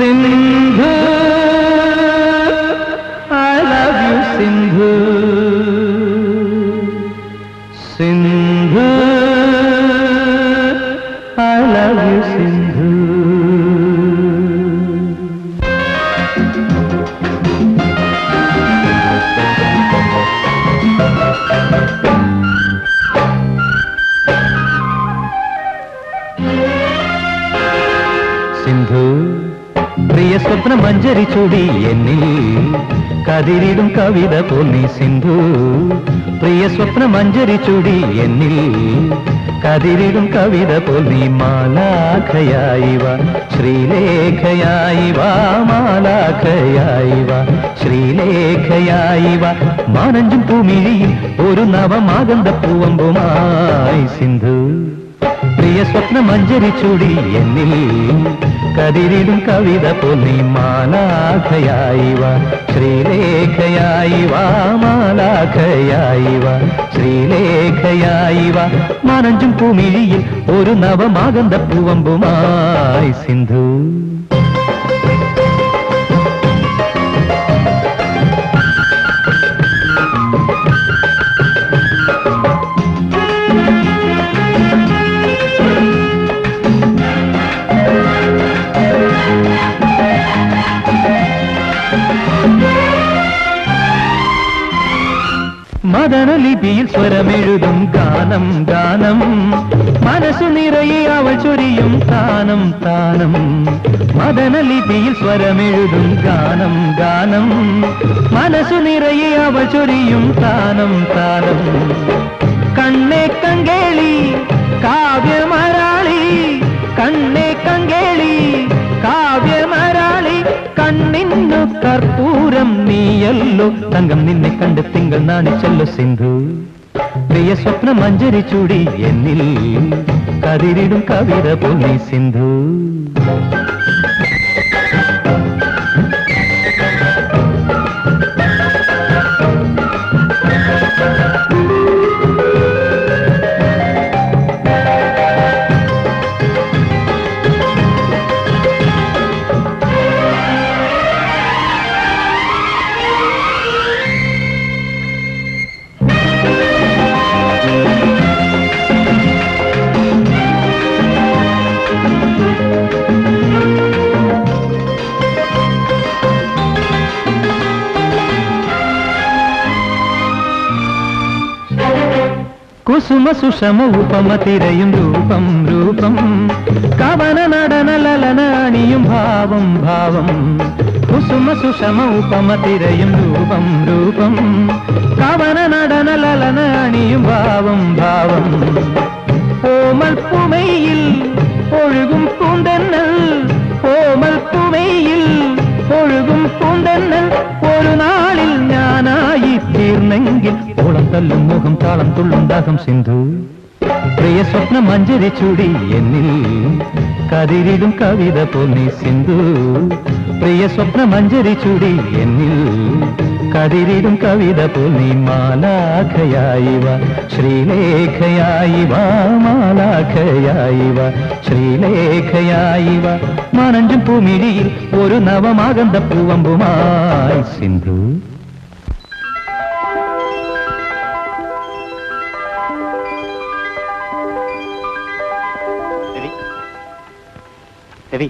Sindhu, I love you, Sindhu. Sindhu, I love you, Sindhu. Sindhu പ്രിയ സ്വപ്ന മഞ്ജരി ചൂടി എന്നിൽ കതിരിടും കവിത പോന്നി സിന്ധു പ്രിയ സ്വപ്ന മഞ്ജരി ചൂടി എന്നിൽ കതിരിടും കവിത പോന്നി മാലാഖയായി വാ ശ്രീലേഖയായി വാ മാലാഖയായി വാ ശ്രീലേഖയായി വാ മാനഞ്ചും പൂമിഴിയിൽ ഒരു നവമാകന്ത പൂവമ്പുമായി സിന്ധു പ്രിയ സ്വപ്ന മഞ്ജരി ചൂടി എന്നിൽ കതിരിടും കവിത പോന്നി മാലാഖയായി വാ ശ്രീലേഖയായി വാ മാലാഖയായി വാ ശ്രീലേഖയായി വാ മാനഞ്ചും പൂമിഴിയിൽ ഒരു നവമാകന്ത പൂവമ്പുമായി സിന്ധു. മദനലിപിയിൽ സ്വരമെഴുതും ഗാനം ഗാനം മനസ്സു നിറയെ അവൾ ചൊരിയും താനം താനം മദനലിപിയിൽ സ്വരമെഴുതും ഗാനം ഗാനം മനസ്സു നിറയെ അവൾ ചൊരിയും താനം താനം കണ്ണേ കങ്കേളി കാവ്യമരാളി കണ്ണേ കങ്കേളി കാവ്യമരാളി കണ്ണിന്നു കർപ്പൂരം നീയല്ലോ തങ്കം നിന്നെ കണ്ട് തിങ്കൾ നാണിച്ചല്ലോ സിന്ധു പ്രിയ സ്വപ്ന മഞ്ജരി ചൂടി എന്നിൽ കതിരിടും കവിത പോന്നി സിന്ധു. കുസുമ സുഷമ ഉപമ തിരയും രൂപം രൂപം കവന നടന ലലന അണിയും ഭാവം ഭാവം കുസുമ സുഷമ ഉപമ തിരയും രൂപം രൂപം കവന നടന ലലന അണിയും ഭാവം ഭാവം ഓമൽ പുമയിൽ ഒഴുകും പൂന്തെന്നൽ ഓമൽ പുമയിൽ ഒഴുകും പൂന്തെന്നൽ ഒരു നാളിൽ ഞാനായി തീർന്നെങ്കിൽ ഓളം തല്ലും മുഖം താളം തുള്ളും ദാഹം സിന്ധു പ്രിയ സ്വപ്ന മഞ്ജരി ചൂടി എന്നിൽ കതിരിടും കവിത പോന്നി സിന്ധു പ്രിയ സ്വപ്ന മഞ്ജരി ചൂടി എന്നിൽ കതിരിടും കവിത പോന്നി മാലാഖയായി വാ ശ്രീലേഖയായി വാ മാലാഖയായി വാ ശ്രീലേഖയായി വാ മാനഞ്ചും പൂമിഴിയിൽ ഒരു നവമാകന്ത പൂവമ്പുമായി സിന്ധു. രവി